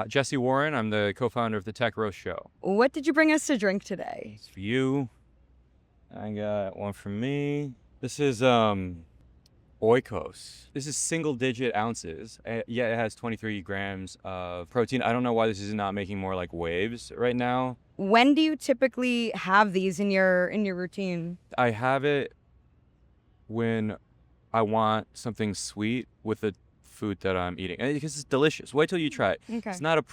Jesse Warren. I'm the co-founder of the Tech Roast Show. What did you bring us to drink today? It's for you. I got one for me. This is Oikos. This is single-digit ounces. Yeah, it has 23 grams of protein. I don't know why this is not making more like waves right now. When do you typically have these in your routine? I have it when I want something sweet with the food that I'm eating, and because it's delicious. Wait till you try it. Okay. It's not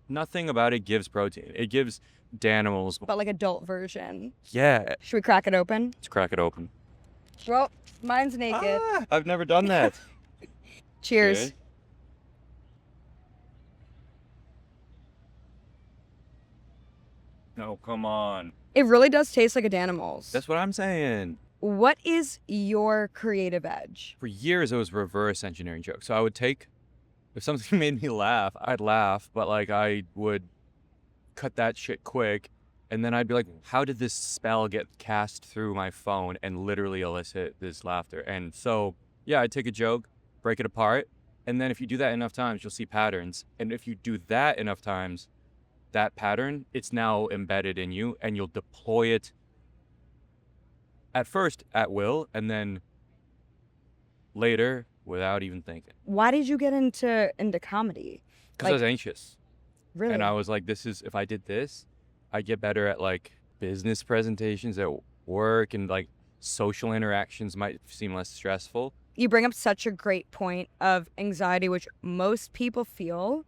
nothing about it gives protein. It gives Danimals. But like adult version. Yeah. Should we crack it open? Let's crack it open. Well, mine's naked. I've never done that. Cheers. Good. No, come on. It really does taste like a Danimals. That's what I'm saying. What is your creative edge? For years, it was reverse engineering jokes. So I would take, if something made me laugh, I'd laugh, but like I would cut that shit quick. And then I'd be like, how did this spell get cast through my phone and literally elicit this laughter? And so, yeah, I'd take a joke, break it apart. And then if you do that enough times, you'll see patterns. And if you do that enough times, that pattern, it's now embedded in you and you'll deploy it at first at will and then later without even thinking. Why did you get into comedy? Because I was anxious. Really? And I was like, if I did this, I'd get better at like business presentations at work, and like social interactions might seem less stressful. You bring up such a great point of anxiety, which most people feel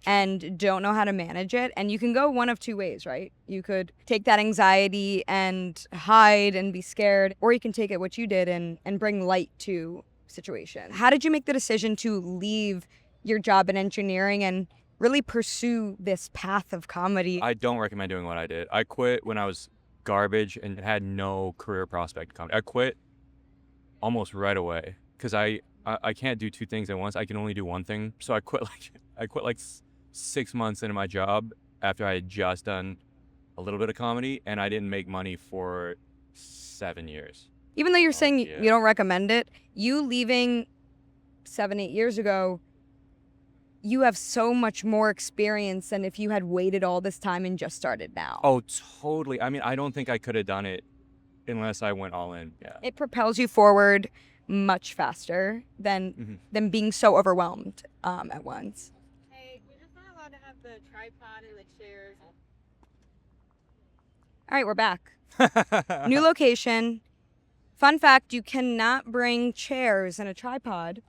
and don't know how to manage it. And you can go one of two ways, right? You could take that anxiety and hide and be scared, or you can take it, what you did, and bring light to situation. How did you make the decision to leave your job in engineering and really pursue this path of comedy? I don't recommend doing what I did. I quit when I was garbage and had no career prospect in comedy. I quit almost right away because I can't do two things at once. I can only do one thing. So I quit like 6 months into my job after I had just done a little bit of comedy, and I didn't make money for 7 years. Even though you're saying yeah. you don't recommend it, you leaving 7-8 years ago, you have so much more experience than if you had waited all this time and just started now. Oh, totally. I mean, I don't think I could have done it unless I went all in. Yeah. It propels you forward much faster than being so overwhelmed at once. Hey, we're just not allowed to have the tripod and the chairs. All right, we're back. New location. Fun fact, you cannot bring chairs and a tripod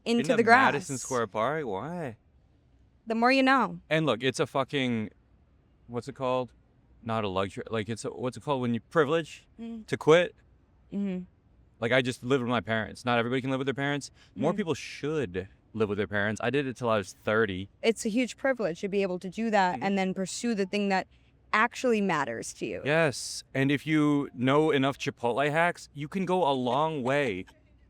into the grass. Madison Square Park? Why? The more you know. And look, it's a fucking, what's it called? Not a luxury. Like, what's it called when you privilege to quit? Mm-hmm. Like, I just lived with my parents. Not everybody can live with their parents. More people should live with their parents. I did it till I was 30. It's a huge privilege to be able to do that and then pursue the thing that actually matters to you. Yes. And if you know enough Chipotle hacks, you can go a long way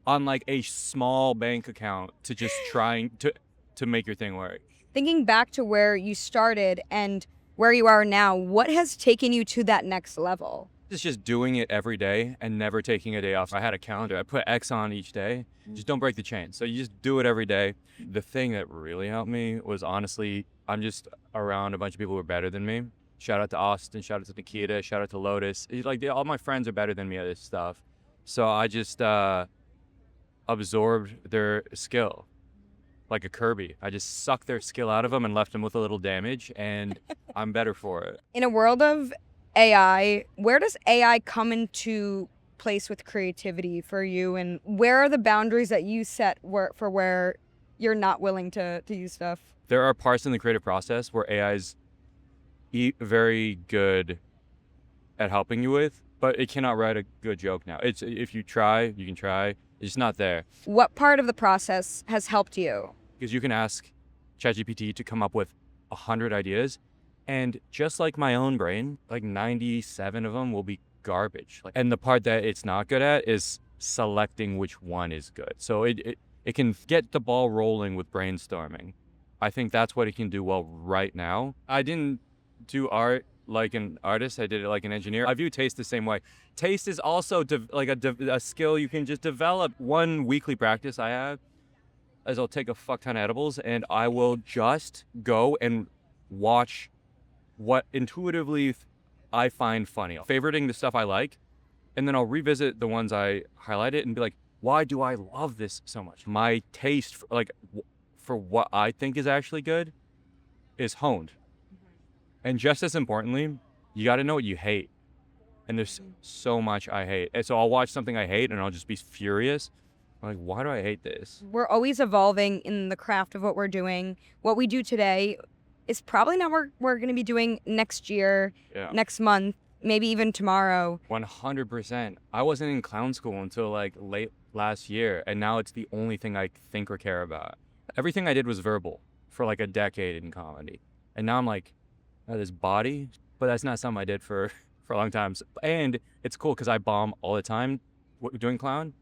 on like a small bank account to just trying to make your thing work. Thinking back to where you started and where you are now, what has taken you to that next level? It's just doing it every day and never taking a day off. I had a calendar. I put X on each day. Just don't break the chain. So you just do it every day. The thing that really helped me was, honestly, I'm just around a bunch of people who are better than me. Shout out to Austin. Shout out to Nikita. Shout out to Lotus. Like, all my friends are better than me at this stuff. So I just absorbed their skill like a Kirby. I just sucked their skill out of them and left them with a little damage, and I'm better for it. In a world of AI, where does AI come into place with creativity for you, and where are the boundaries that you set for where you're not willing to use stuff? There are parts in the creative process where AI is very good at helping you with, but it cannot write a good joke now. It's, if you try, you can try. It's just not there. What part of the process has helped you? Because you can ask ChatGPT to come up with 100 ideas, and just like my own brain, like 97 of them will be garbage. And the part that it's not good at is selecting which one is good. So it can get the ball rolling with brainstorming. I think that's what it can do well right now. I didn't do art like an artist. I did it like an engineer. I view taste the same way. Taste is also like a skill you can just develop. One weekly practice I have is I'll take a fuck ton of edibles and I will just go and watch what intuitively I find funny, favoriting the stuff I like, and then I'll revisit the ones I highlighted and be like, why do I love this so much? My taste for, for what I think is actually good is honed. And just as importantly, you got to know what you hate. And there's so much I hate. And so I'll watch something I hate and I'll just be furious. I'm like, why do I hate this? We're always evolving in the craft of what we're doing. What we do today is probably not what we're going to be doing next year, Yeah. next month, maybe even tomorrow. 100%. I wasn't in clown school until like late last year. And now it's the only thing I think or care about. Everything I did was verbal for like a decade in comedy. And now I'm like, oh, this body, but that's not something I did for a long time. And it's cool because I bomb all the time doing clown.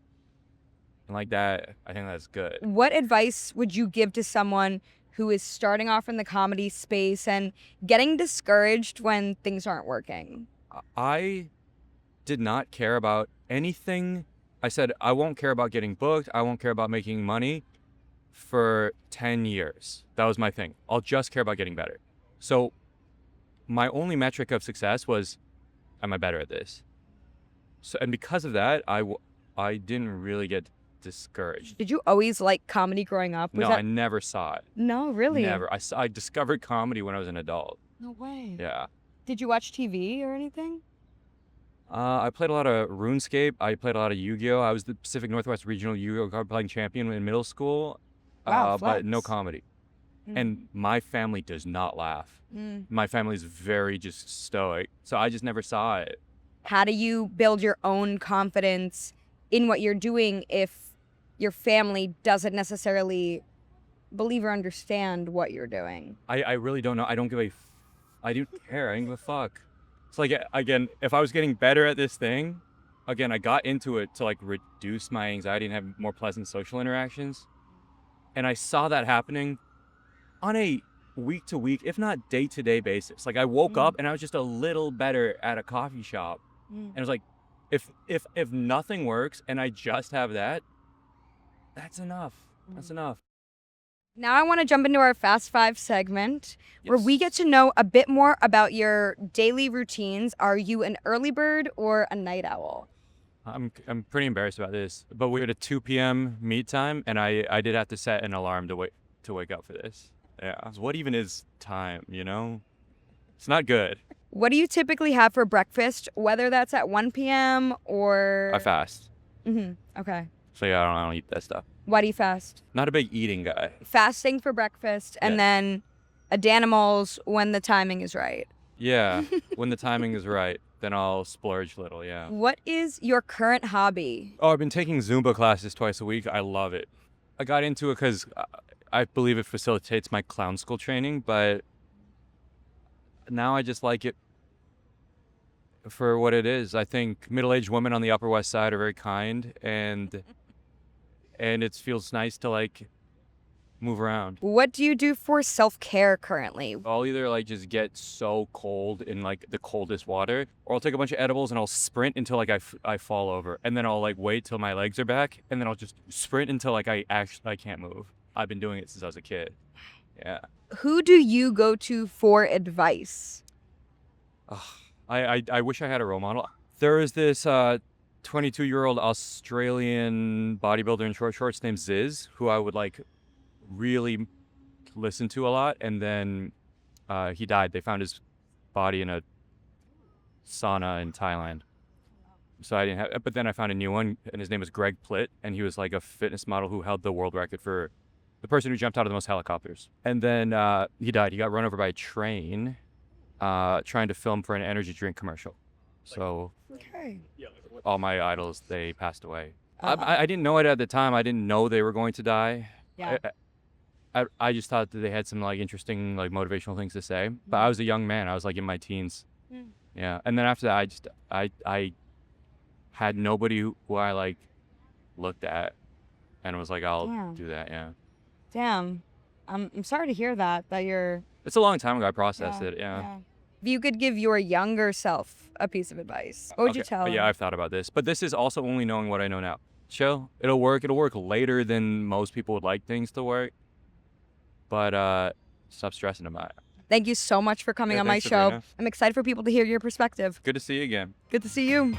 And like that, I think that's good. What advice would you give to someone who is starting off in the comedy space and getting discouraged when things aren't working? I did not care about anything. I said, I won't care about getting booked. I won't care about making money for 10 years. That was my thing. I'll just care about getting better. So my only metric of success was, am I better at this? So, and because of that, I didn't really get discouraged. Did you always like comedy growing up? No, I never saw it. No, really? Never. I discovered comedy when I was an adult. No way. Yeah. Did you watch TV or anything? I played a lot of RuneScape. I played a lot of Yu-Gi-Oh! I was the Pacific Northwest Regional Yu-Gi-Oh! Card playing champion in middle school. Wow, but no flex. comedy. And my family does not laugh. My family is very just stoic. So I just never saw it. How do you build your own confidence in what you're doing if your family doesn't necessarily believe or understand what you're doing? I really don't know. I don't give a I don't care. I don't give a fuck. It's like, again, if I was getting better at this thing, again, I got into it to like reduce my anxiety and have more pleasant social interactions. And I saw that happening on a week to week, if not day to day basis. Like I woke up and I was just a little better at a coffee shop. And it was like, if nothing works and I just have that, that's enough. That's enough. Now I want to jump into our Fast Five segment where we get Yes. to know a bit more about your daily routines. Are you an early bird or a night owl? I'm pretty embarrassed about this, but we had a 2 p.m. meet time, and I did have to set an alarm to wake up for this. Yeah. What even is time? You know, it's not good. What do you typically have for breakfast, whether that's at 1 p.m. or... I fast, Okay. so yeah, I don't eat that stuff. Why do you fast? Not a big eating guy. Fasting for breakfast and Yeah. then a Danimals when the timing is right. Yeah, when the timing is right, then I'll splurge a little. Yeah. What is your current hobby? Oh, I've been taking Zumba classes twice a week. I love it. I got into it because I believe it facilitates my clown school training, but now I just like it for what it is. I think middle-aged women on the Upper West Side are very kind, and it feels nice to like move around. What do you do for self-care currently? I'll either like just get so cold in like the coldest water, or I'll take a bunch of edibles and I'll sprint until like I fall over, and then I'll like wait till my legs are back, and then I'll just sprint until like I can't move. I've been doing it since I was a kid. Yeah. Who do you go to for advice? I wish I had a role model. There is this 22-year-old Australian bodybuilder in short shorts named Ziz, who I would like really listen to a lot, and then he died. They found his body in a sauna in Thailand. So I didn't have, but then I found a new one, and his name was Greg Plitt, and he was like a fitness model who held the world record for the person who jumped out of the most helicopters. And then he died. He got run over by a train trying to film for an energy drink commercial. So Okay. all my idols, they passed away. I didn't know it at the time. I didn't know they were going to die. Yeah. I just thought that they had some like interesting like motivational things to say. But I was a young man. I was like in my teens. Yeah. And then after that, I had nobody who I like looked at and was like, I'll Yeah. do that. Yeah. Damn. I'm sorry to hear that you're... It's a long time ago. I processed it. Yeah. If you could give your younger self a piece of advice, what would you Okay, tell Yeah, him? I've thought about this, but this is also only knowing what I know now. chill. It'll work. It'll work later than most people would like things to work. But stop stressing about it. Thank you so much for coming Yeah, on my thanks, show. Sabrina. I'm excited for people to hear your perspective. Good to see you again. Good to see you.